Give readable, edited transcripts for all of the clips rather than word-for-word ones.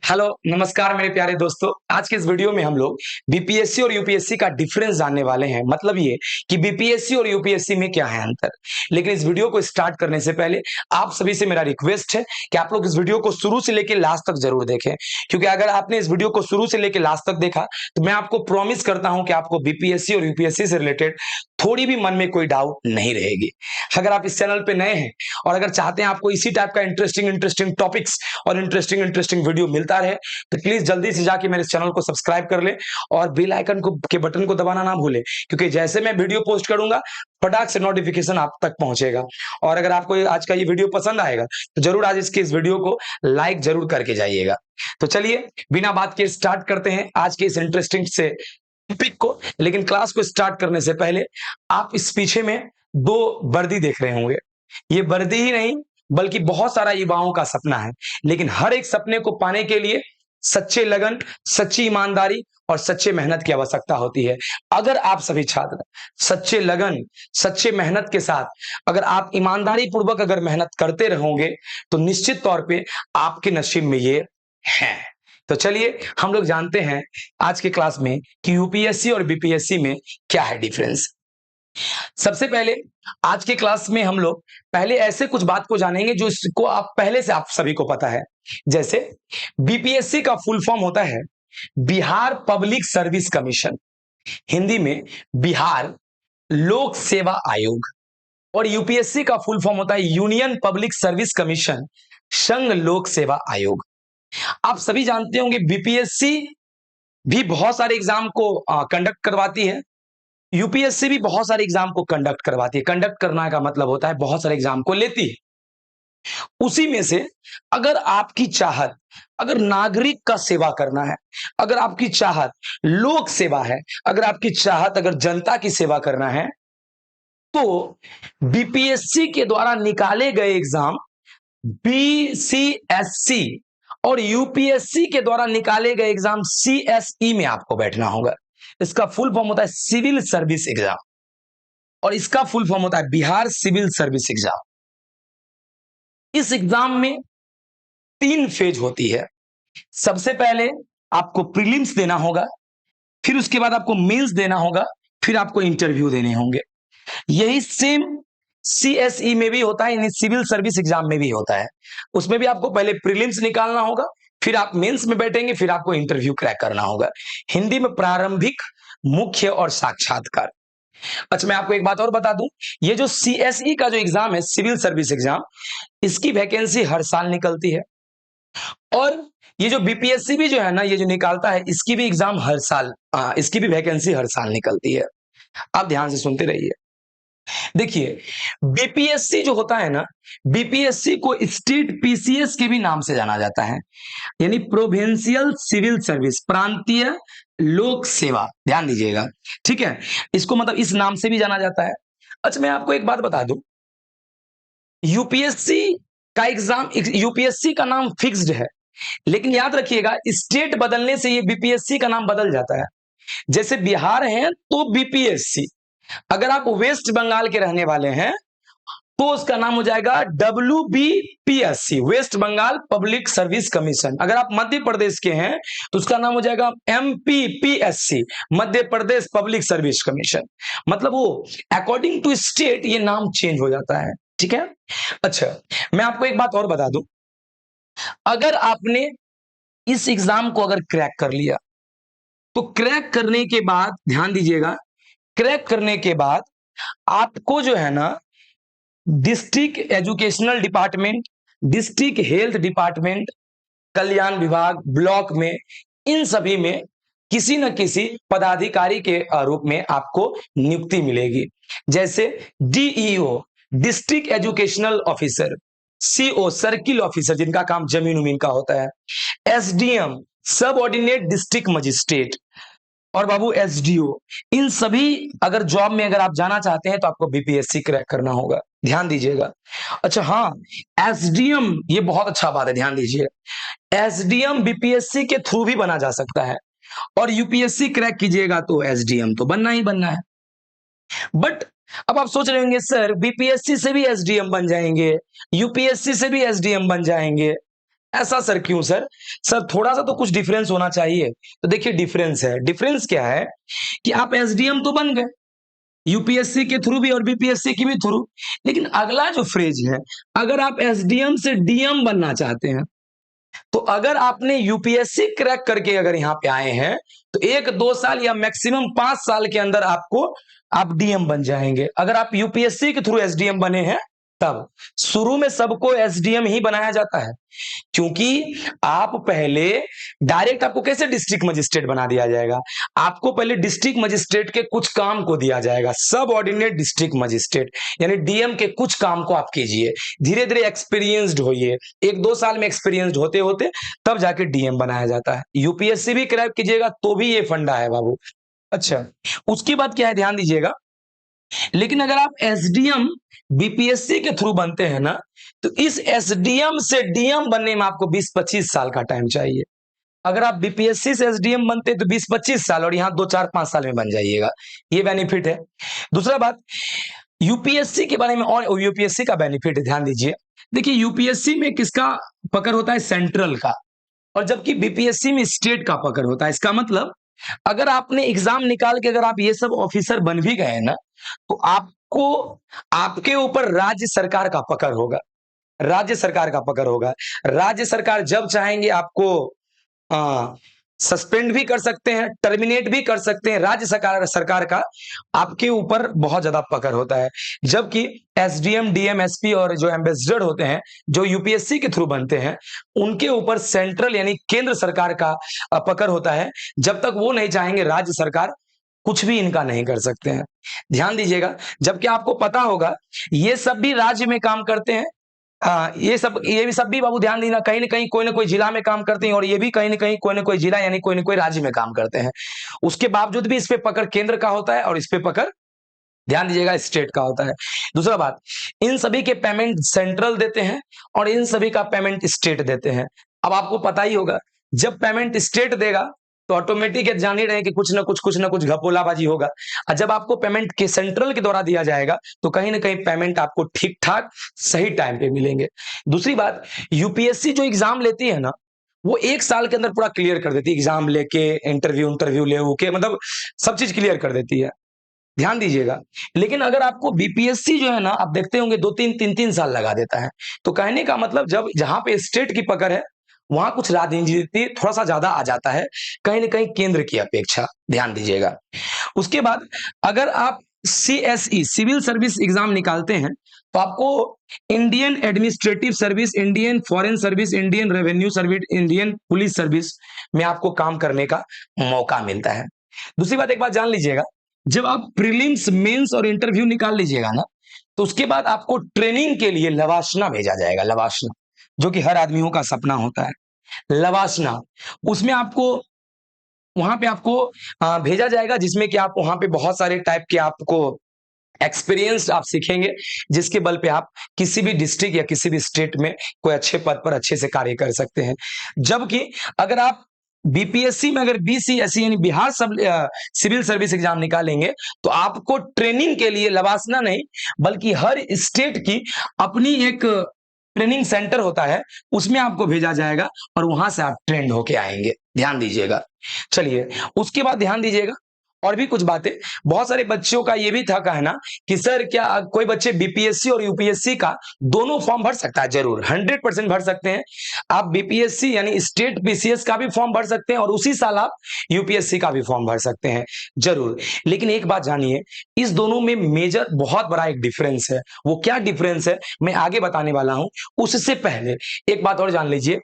Hello नमस्कार मेरे प्यारे दोस्तों। आज के इस वीडियो में हम लोग बीपीएससी और यूपीएससी का डिफरेंस जानने वाले हैं। मतलब ये कि बीपीएससी और यूपीएससी में क्या है अंतर। लेकिन इस वीडियो को स्टार्ट करने से पहले आप सभी से मेरा रिक्वेस्ट है कि आप लोग इस वीडियो को शुरू से लेकर लास्ट तक जरूर देखें, क्योंकि अगर आपने इस वीडियो को शुरू से लेकर लास्ट तक देखा तो मैं आपको प्रॉमिस करता हूं कि आपको बीपीएससी और यूपीएससी से रिलेटेड थोड़ी भी मन में कोई डाउट नहीं रहेगी। अगर आप इस चैनल पे नए हैं और अगर चाहते हैं आपको इसी टाइप का इंटरेस्टिंग टॉपिक्स और इंटरेस्टिंग वीडियो मिलता रहे तो प्लीज जल्दी से जाके मेरे चैनल को सब्सक्राइब कर ले और बेल आइकन को के बटन को दबाना ना भूले, क्योंकि जैसे मैं वीडियो पोस्ट करूंगा फटाक से नोटिफिकेशन आप तक पहुंचेगा। और अगर आपको आज का ये वीडियो पसंद आएगा तो जरूर आज इस वीडियो को लाइक जरूर करके जाइएगा। तो चलिए बिना बात के स्टार्ट करते हैं आज के इस इंटरेस्टिंग से टॉपिक को। लेकिन क्लास को स्टार्ट करने से पहले आप इस पीछे में दो वर्दी देख रहे होंगे। ये वर्दी ही नहीं बल्कि बहुत सारा युवाओं का सपना है, लेकिन हर एक सपने को पाने के लिए सच्चे लगन, सच्ची ईमानदारी और सच्चे मेहनत की आवश्यकता होती है। अगर आप सभी छात्र सच्चे लगन, सच्चे मेहनत के साथ अगर आप ईमानदारी पूर्वक अगर मेहनत करते रहोगे तो निश्चित तौर पे आपके नसीब में ये है। तो चलिए हम लोग जानते हैं आज के क्लास में कि यूपीएससी और बीपीएससी में क्या है डिफरेंस। सबसे पहले आज के क्लास में हम लोग पहले ऐसे कुछ बात को जानेंगे जो इसको आप पहले से आप सभी को पता है। जैसे बीपीएससी का फुल फॉर्म होता है Bihar public Service commission, Hindi में बिहार लोक सेवा आयोग। और यूपीएससी का फुल फॉर्म होता है यूनियन पब्लिक सर्विस कमीशन, संघ लोक सेवा आयोग। आप सभी जानते होंगे बीपीएससी भी बहुत सारे एग्जाम को कंडक्ट करवाती है, यूपीएससी भी बहुत सारे एग्जाम को कंडक्ट करवाती है। कंडक्ट करना का मतलब होता है बहुत सारे एग्जाम को लेती है। उसी में से अगर आपकी चाहत अगर नागरिक का सेवा करना है, अगर आपकी चाहत लोक सेवा है, अगर आपकी चाहत अगर जनता की सेवा करना है तो बीपीएससी के द्वारा निकाले गए एग्जाम बीसीएससी और यूपीएससी के द्वारा निकाले गए एग्जाम सीएसई में आपको बैठना होगा। इसका फुल फॉर्म होता है सिविल सर्विस एग्जाम और इसका फुल फॉर्म होता है बिहार सिविल सर्विस एग्जाम। इस एग्जाम में 3 फेज होती है। सबसे पहले आपको प्रीलिम्स देना होगा, फिर उसके बाद आपको मेंस देना होगा, फिर आपको इंटरव्यू देने होंगे। यही सेम सीएसई में भी होता है, यानी सिविल सर्विस एग्जाम में भी होता है। उसमें भी आपको पहले प्रीलिम्स निकालना होगा, फिर आप मेंस में बैठेंगे, फिर आपको इंटरव्यू क्रैक करना होगा। हिंदी में प्रारंभिक, मुख्य और साक्षात्कार। अच्छा मैं आपको एक बात और बता दूं, ये जो सीएसई का जो एग्जाम है सिविल सर्विस एग्जाम, इसकी वैकेंसी हर साल निकलती है। और ये जो बीपीएससी भी जो है ना, ये जो निकालता है इसकी भी एग्जाम हर साल इसकी भी वैकेंसी हर साल निकलती है। आप ध्यान से सुनते रहिए। देखिए बीपीएससी जो होता है ना, बीपीएससी को स्टेट पीसीएस के भी नाम से जाना जाता है, यानी प्रोविंशियल सिविल सर्विस, प्रांतीय लोक सेवा। ध्यान दीजिएगा, ठीक है, इसको मतलब इस नाम से भी जाना जाता है। अच्छा मैं आपको एक बात बता दूं, यूपीएससी का एग्जाम, यूपीएससी का नाम फिक्स्ड है, लेकिन याद रखिएगा स्टेट बदलने से ये बीपीएससी का नाम बदल जाता है। जैसे बिहार है तो बीपीएससी, अगर आप वेस्ट बंगाल के रहने वाले हैं तो उसका नाम हो जाएगा WBPSC, West Bengal Public Service Commission. अगर आप मध्य प्रदेश के हैं तो उसका नाम हो जाएगा MPPSC, Madhya Pradesh public Service commission. मतलब वो अकॉर्डिंग टू स्टेट ये नाम चेंज हो जाता है, ठीक है। अच्छा मैं आपको एक बात और बता दूं, अगर आपने इस एग्जाम को अगर क्रैक कर लिया तो क्रैक करने के बाद ध्यान दीजिएगा, क्रैक करने के बाद आपको जो है ना district educational department, district health department, कल्याण विभाग, ब्लॉक में, इन सभी में किसी न किसी पदाधिकारी के रूप में आपको नियुक्ति मिलेगी। जैसे DEO, district educational officer, CO circle officer जिनका काम जमीन उमीन का होता है, एसडीएम सब ऑर्डिनेट डिस्ट्रिक्ट मजिस्ट्रेट, और बाबू एसडीओ। इन सभी अगर जॉब में अगर आप जाना चाहते हैं तो आपको बीपीएससी क्रैक करना होगा, ध्यान दीजिएगा। अच्छा हाँ, एसडीएम ये बहुत अच्छा बात है, ध्यान दीजिए, एसडीएम बीपीएससी के थ्रू भी बना जा सकता है और यूपीएससी क्रैक कीजिएगा तो एसडीएम तो बनना ही बनना है। बट अब आप सोच रहे होंगे सर बीपीएससी से भी एसडीएम बन जाएंगे, यूपीएससी से भी एसडीएम बन जाएंगे, ऐसा सर क्यों सर? सर थोड़ा सा तो कुछ डिफरेंस होना चाहिए। तो देखिए डिफरेंस है, डिफरेंस क्या है कि आप एसडीएम तो बन गए यूपीएससी के थ्रू भी और बीपीएससी के भी थ्रू, लेकिन अगला जो फ्रेज है, अगर आप एसडीएम से डीएम बनना चाहते हैं, तो अगर आपने यूपीएससी क्रैक करके अगर यहां पे आए हैं, तो 1-2 साल या मैक्सिमम 5 साल के अंदर आपको आप डीएम बन जाएंगे। अगर आप यूपीएससी के थ्रू एसडीएम बने हैं, तब शुरू में सबको एसडीएम ही बनाया जाता है, क्योंकि आप पहले डायरेक्ट आपको कैसे डिस्ट्रिक्ट मजिस्ट्रेट बना दिया जाएगा? आपको पहले डिस्ट्रिक्ट मजिस्ट्रेट के कुछ काम को दिया जाएगा, सब ऑर्डिनेट डिस्ट्रिक्ट मजिस्ट्रेट, यानी डीएम के कुछ काम को आप कीजिए, धीरे धीरे एक्सपीरियंस्ड होइए, 1-2 साल में एक्सपीरियंस्ड होते होते तब जाके डीएम बनाया जाता है। यूपीएससी भी क्रैक कीजिएगा तो भी ये फंडा है बाबू। अच्छा, उसके बाद क्या है ध्यान दीजिएगा, लेकिन अगर आप एसडीएम बीपीएससी के थ्रू बनते हैं ना, तो इस एसडीएम से डीएम बनने में आपको 20-25 साल का टाइम चाहिए। अगर आप बीपीएससी से एसडीएम बनते तो 20-25 साल, और यहां 2-4-5 साल में बन जाइएगा। ये बेनिफिट है। दूसरा बात, यूपीएससी के बारे में और यूपीएससी का बेनिफिट ध्यान दीजिए। देखिए यूपीएससी में किसका पकड़ होता है? सेंट्रल का, और जबकि बीपीएससी में स्टेट का पकड़ होता है। इसका मतलब अगर आपने एग्जाम निकाल के अगर आप ये सब ऑफिसर बन भी गए ना, तो आपको आपके ऊपर राज्य सरकार का पकड़ होगा, राज्य सरकार का पकड़ होगा। राज्य सरकार जब चाहेंगे आपको सस्पेंड भी कर सकते हैं, टर्मिनेट भी कर सकते हैं। राज्य सरकार सरकार का आपके ऊपर बहुत ज्यादा पकड़ होता है, जबकि एसडीएम, डीएम, एसपी और जो एम्बेसडर होते हैं, जो यूपीएससी के थ्रू बनते हैं, उनके ऊपर सेंट्रल यानी केंद्र सरकार का पकड़ होता है। जब तक वो नहीं चाहेंगे, राज्य सरकार कुछ भी इनका नहीं कर सकते हैं। ध्यान दीजिएगा, जबकि आपको पता होगा ये सब भी राज्य में काम करते हैं। ये भी सब भी बाबू ध्यान देना, कहीं ना कोई जिला में काम करते हैं, और ये भी कहीं ना कोई जिला यानी कोई ना कोई राज्य में काम करते हैं। उसके बावजूद भी इस पे पकड़ केंद्र का होता है, और इस पे पकड़ ध्यान दीजिएगा स्टेट का होता है। दूसरा बात, इन सभी के पेमेंट सेंट्रल देते हैं और इन सभी का पेमेंट स्टेट देते हैं। अब आपको पता ही होगा, जब पेमेंट स्टेट देगा तो ऑटोमेटिक जान ही रहे कि कुछ ना कुछ घपोलाबाजी होगा। और जब आपको पेमेंट के सेंट्रल के द्वारा दिया जाएगा, तो कहीं ना कहीं पेमेंट आपको ठीक ठाक सही टाइम पे मिलेंगे। दूसरी बात, यूपीएससी जो एग्जाम लेती है ना, वो 1 साल के अंदर पूरा क्लियर कर देती है। एग्जाम लेके इंटरव्यू ले के मतलब सब चीज क्लियर कर देती है। ध्यान दीजिएगा, लेकिन अगर आपको बीपीएससी जो है ना, आप देखते होंगे 2-3 साल लगा देता है। तो कहने का मतलब, जब जहां पे स्टेट की पकड़ है, वहां कुछ राजनीति थोड़ा सा ज्यादा आ जाता है, कहीं ना कहीं केंद्र की अपेक्षा। ध्यान दीजिएगा। उसके बाद अगर आप सीएसई सिविल सर्विस एग्जाम निकालते हैं, तो आपको Indian administrative service, Indian foreign service, Indian revenue service, Indian police service में आपको काम करने का मौका मिलता है। दूसरी बात, एक बात जान लीजिएगा, जब आप प्रीलिम्स, मेंस और इंटरव्यू निकाल लीजिएगा ना, तो उसके बाद आपको ट्रेनिंग के लिए लवासना भेजा जाएगा। लवासना, जो कि हर आदमियों का सपना होता है, लवासना। उसमें आपको वहां पे आपको भेजा जाएगा, जिसमें कि आप वहां पे बहुत सारे टाइप के आपको एक्सपीरियंस आप सीखेंगे, जिसके बल पे आप किसी भी डिस्ट्रिक्ट या किसी भी स्टेट में कोई अच्छे पद पर अच्छे से कार्य कर सकते हैं। जबकि अगर आप बीपीएससी में अगर बीसीएसई यानी बिहार सब सिविल सर्विस एग्जाम निकालेंगे, तो आपको ट्रेनिंग के लिए लवासना नहीं, बल्कि हर स्टेट की अपनी एक ट्रेनिंग सेंटर होता है, उसमें आपको भेजा जाएगा और वहां से आप ट्रेंड होके आएंगे। ध्यान दीजिएगा। चलिए, उसके बाद ध्यान दीजिएगा और भी कुछ बातें। बहुत सारे बच्चों का ये भी था कहना कि सर क्या कोई बच्चे बीपीएससी और यूपीएससी का दोनों फॉर्म भर सकता है? जरूर, 100% भर सकते हैं। आप बीपीएससी यानी स्टेट पीसीएस का भी फॉर्म भर सकते हैं, और उसी साल आप यूपीएससी का भी फॉर्म भर सकते हैं, जरूर। लेकिन एक बात जानिए, इस दोनों में मेजर बहुत बड़ा एक डिफरेंस है। वो क्या डिफरेंस है मैं आगे बताने वाला हूं। उससे पहले एक बात और जान लीजिए,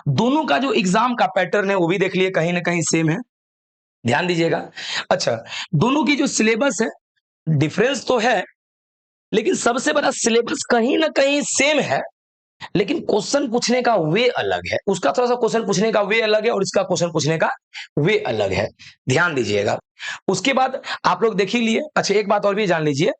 दोनों का जो एग्जाम का पैटर्न है वो भी देख लिए, कहीं ना कहीं सेम है। ध्यान दीजिएगा। अच्छा, दोनों की जो सिलेबस है, डिफरेंस तो है, लेकिन सबसे बड़ा सिलेबस कहीं ना कहीं सेम है, लेकिन क्वेश्चन पूछने का वे अलग है। उसका थोड़ा सा क्वेश्चन पूछने का वे अलग है, और इसका क्वेश्चन पूछने का वे अलग है। ध्यान दीजिएगा। उसके बाद आप लोग देख ही लिए। अच्छा, एक बात और भी जान लीजिए,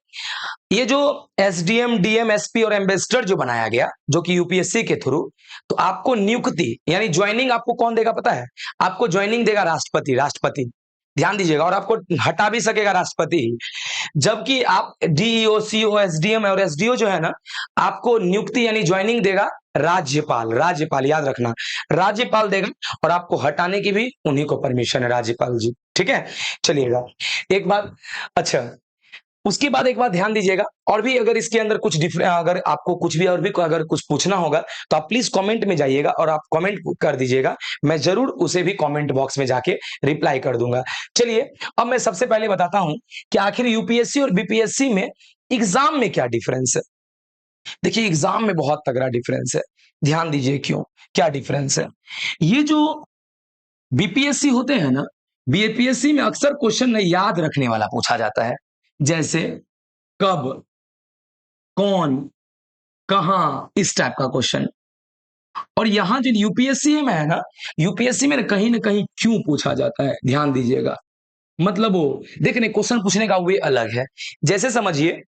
ये जो एसडीएम, डीएम, एसपी और एम्बेसडर जो बनाया गया, जो कि यूपीएससी के थ्रू, तो आपको नियुक्ति यानी ज्वाइनिंग आपको कौन देगा पता है? आपको ज्वाइनिंग देगा राष्ट्रपति। राष्ट्रपति, ध्यान दीजिएगा, और आपको हटा भी सकेगा राष्ट्रपति ही। जबकि आप डीईओ, सीओ, एसडीएम और एसडीओ जो है ना, आपको नियुक्ति यानी ज्वाइनिंग देगा राज्यपाल। राज्यपाल याद रखना, राज्यपाल देगा, और आपको हटाने की भी उन्हीं को परमिशन है, राज्यपाल जी। ठीक है, चलिएगा एक बात। अच्छा, उसके बाद एक बात ध्यान दीजिएगा, और भी अगर इसके अंदर कुछ अगर आपको कुछ भी और भी अगर कुछ पूछना होगा तो आप प्लीज कमेंट में जाइएगा और आप कमेंट कर दीजिएगा, मैं जरूर उसे भी कमेंट बॉक्स में जाके रिप्लाई कर दूंगा। चलिए, अब मैं सबसे पहले बताता हूं कि आखिर यूपीएससी और बीपीएससी में एग्जाम में क्या डिफरेंस है। देखिए, एग्जाम में बहुत तगड़ा डिफरेंस है, ध्यान दीजिए क्यों, क्या डिफरेंस है। ये जो बीपीएससी होते हैं ना, बीपीएससी में अक्सर क्वेश्चन याद रखने वाला पूछा जाता है, जैसे कब, कौन, कहां, इस टाइप का क्वेश्चन। और यहां जो यूपीएससी में है ना, यूपीएससी में कहीं ना कहीं क्यों पूछा जाता है, ध्यान दीजिएगा। मतलब वो देखने क्वेश्चन पूछने का वे अलग है। जैसे समझिए,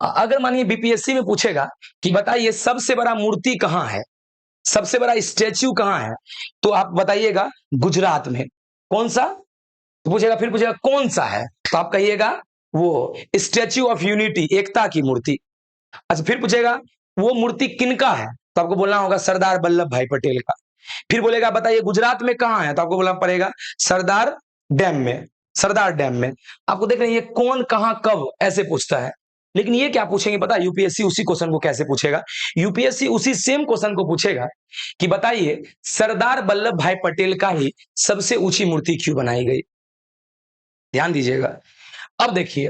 अगर मानिए बीपीएससी में पूछेगा कि बताइए सबसे बड़ा मूर्ति कहां है, सबसे बड़ा स्टैच्यू कहां है, तो आप बताइएगा गुजरात में। कौन सा, तो पूछेगा, फिर पूछेगा कौन सा है, तो आप कहिएगा वो स्टैच्यू ऑफ यूनिटी, एकता की मूर्ति। अच्छा, फिर पूछेगा वो मूर्ति किनका है, तो आपको बोलना होगा सरदार वल्लभ भाई पटेल का। फिर बोलेगा बताइए गुजरात में कहां है, तो आपको बोलना पड़ेगा सरदार डैम में, सरदार डैम में। आपको देख रहे हैं ये कौन, कहां, कब ऐसे पूछता है। लेकिन ये क्या पूछेंगे पता है, यूपीएससी उसी क्वेश्चन को कैसे पूछेगा, यूपीएससी उसी सेम क्वेश्चन को पूछेगा कि बताइए सरदार वल्लभ भाई पटेल का ही सबसे ऊंची मूर्ति क्यों बनाई गई। ध्यान दीजिएगा। अब देखिए,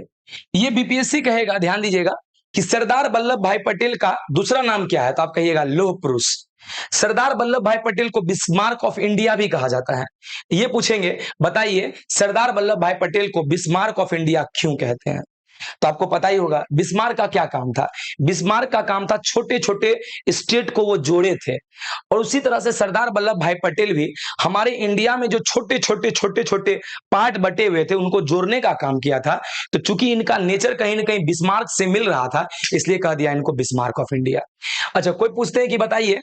ये बीपीएससी कहेगा, ध्यान दीजिएगा, कि सरदार वल्लभ भाई पटेल का दूसरा नाम क्या है, तो आप कहिएगा लौह पुरुष। सरदार वल्लभ भाई पटेल को बिस्मार्क ऑफ इंडिया भी कहा जाता है। ये पूछेंगे बताइए सरदार वल्लभ भाई पटेल को बिस्मार्क ऑफ इंडिया क्यों कहते हैं, तो आपको पता ही होगा बिस्मार्क का क्या काम था। बिस्मार्क का काम था छोटे छोटे स्टेट को वो जोड़े थे, और उसी तरह से सरदार वल्लभ भाई पटेल भी हमारे इंडिया में जो छोटे छोटे छोटे छोटे पार्ट बटे हुए थे उनको जोड़ने का काम किया था। तो चूंकि इनका नेचर कहीं ना कहीं बिस्मार्क से मिल रहा था, इसलिए कह दिया इनको बिस्मार्क ऑफ इंडिया। अच्छा, कोई पूछते हैं कि बताइए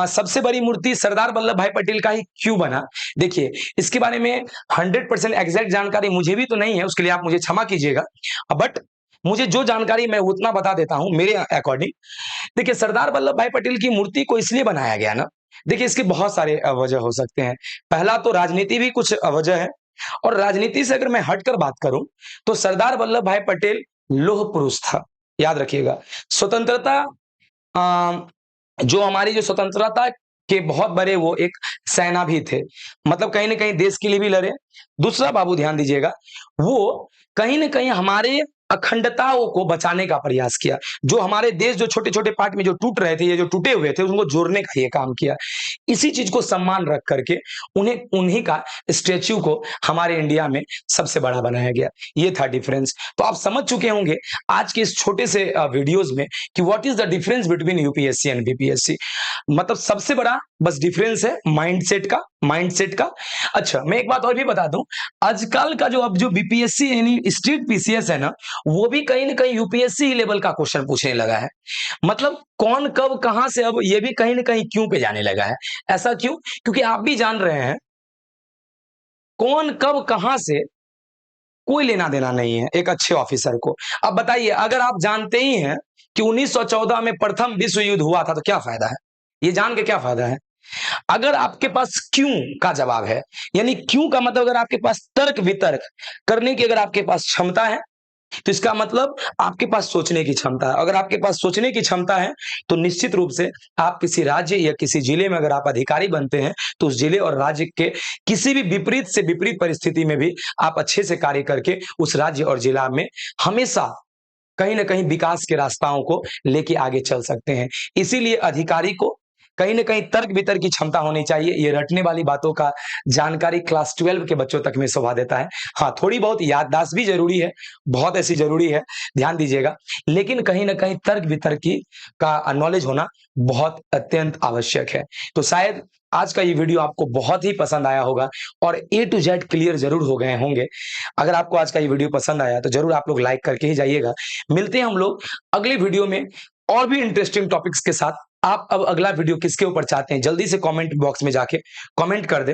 सबसे बड़ी मूर्ति सरदार वल्लभ भाई पटेल का ही क्यों बना। देखिए, इसके बारे में 100% एग्जैक्ट जानकारी मुझे भी तो नहीं है, उसके लिए आप मुझे क्षमा कीजिएगा, बट मुझे जो जानकारी मैं उतना बता देता हूं मेरे अकॉर्डिंग। देखिए, सरदार वल्लभ भाई पटेल की मूर्ति को इसलिए बनाया गया ना, देखिए इसके बहुत सारे वजह हो सकते हैं। पहला तो राजनीति भी कुछ वजह है, और राजनीति से अगर मैं हटकर बात करूं तो सरदार वल्लभ भाई पटेल लौह पुरुष था। याद रखिएगा, स्वतंत्रता जो हमारी जो स्वतंत्रता के बहुत बड़े वो एक सेना भी थे, मतलब कहीं ना कहीं देश के लिए भी लड़े। दूसरा बाबू ध्यान दीजिएगा, वो कहीं ना कहीं हमारे अखंडताओं को बचाने का प्रयास किया। जो हमारे देश जो छोटे छोटे पार्ट में जो टूट रहे थे, ये जो टूटे हुए थे, उनको जोड़ने का ये काम किया। इसी चीज को सम्मान रख करके उन्हें उन्हीं का स्टेच्यू को हमारे इंडिया में सबसे बड़ा बनाया गया। ये था डिफरेंस। तो आप समझ चुके होंगे आज के इस छोटे से वीडियोस में कि what is the difference between UPSC and BPSC. मतलब सबसे बड़ा बस डिफरेंस है माइंडसेट का, माइंडसेट का। अच्छा, मैं एक बात और भी बता दूं, आजकल का जो अब जो बीपीएससी यानी स्टेट पीसीएस है ना, वो भी कहीं ना कहीं यूपीएससी लेवल का क्वेश्चन पूछने लगा है। मतलब कौन, कब, कहां से, अब ये भी कहीं ना कहीं क्यों पे जाने लगा है। ऐसा क्यों, क्योंकि आप भी जान रहे हैं कौन, कब, कहां से कोई लेना देना नहीं है एक अच्छे ऑफिसर को। अब बताइए, अगर आप जानते ही हैं कि 1914 में प्रथम विश्व युद्ध हुआ था, तो क्या फायदा है, ये जान के क्या फायदा है। अगर आपके पास क्यों का जवाब है, यानी क्यों का मतलब अगर आपके पास तर्क वितर्क करने की अगर आपके पास क्षमता है, तो इसका मतलब आपके पास सोचने की क्षमता है। अगर आपके पास सोचने की क्षमता है तो निश्चित रूप से आप किसी राज्य या किसी जिले में अगर आप अधिकारी बनते हैं, तो उस जिले और राज्य के किसी भी विपरीत से विपरीत परिस्थिति में भी आप अच्छे से कार्य करके उस राज्य और जिला में हमेशा कहीं ना कहीं विकास के रास्ताओं को लेके आगे चल सकते हैं। इसीलिए अधिकारी को कहीं ना कहीं तर्क वितर्क की क्षमता होनी चाहिए। ये रटने वाली बातों का जानकारी क्लास 12 के बच्चों तक में शोभा देता है। हाँ, थोड़ी बहुत याददाश्त भी जरूरी है, बहुत ऐसी जरूरी है, ध्यान दीजिएगा, लेकिन कहीं ना कहीं तर्क वितर्क की का नॉलेज होना बहुत अत्यंत आवश्यक है। तो शायद आज का ये वीडियो आपको बहुत ही पसंद आया होगा और ए टू जेड क्लियर जरूर हो गए होंगे। अगर आपको आज का ये वीडियो पसंद आया तो जरूर आप लोग लाइक करके ही जाइएगा। मिलते हैं हम लोग अगले वीडियो में और भी इंटरेस्टिंग टॉपिक्स के साथ। आप अब अगला वीडियो किसके ऊपर चाहते हैं, जल्दी से कमेंट बॉक्स में जाके कमेंट कर दे।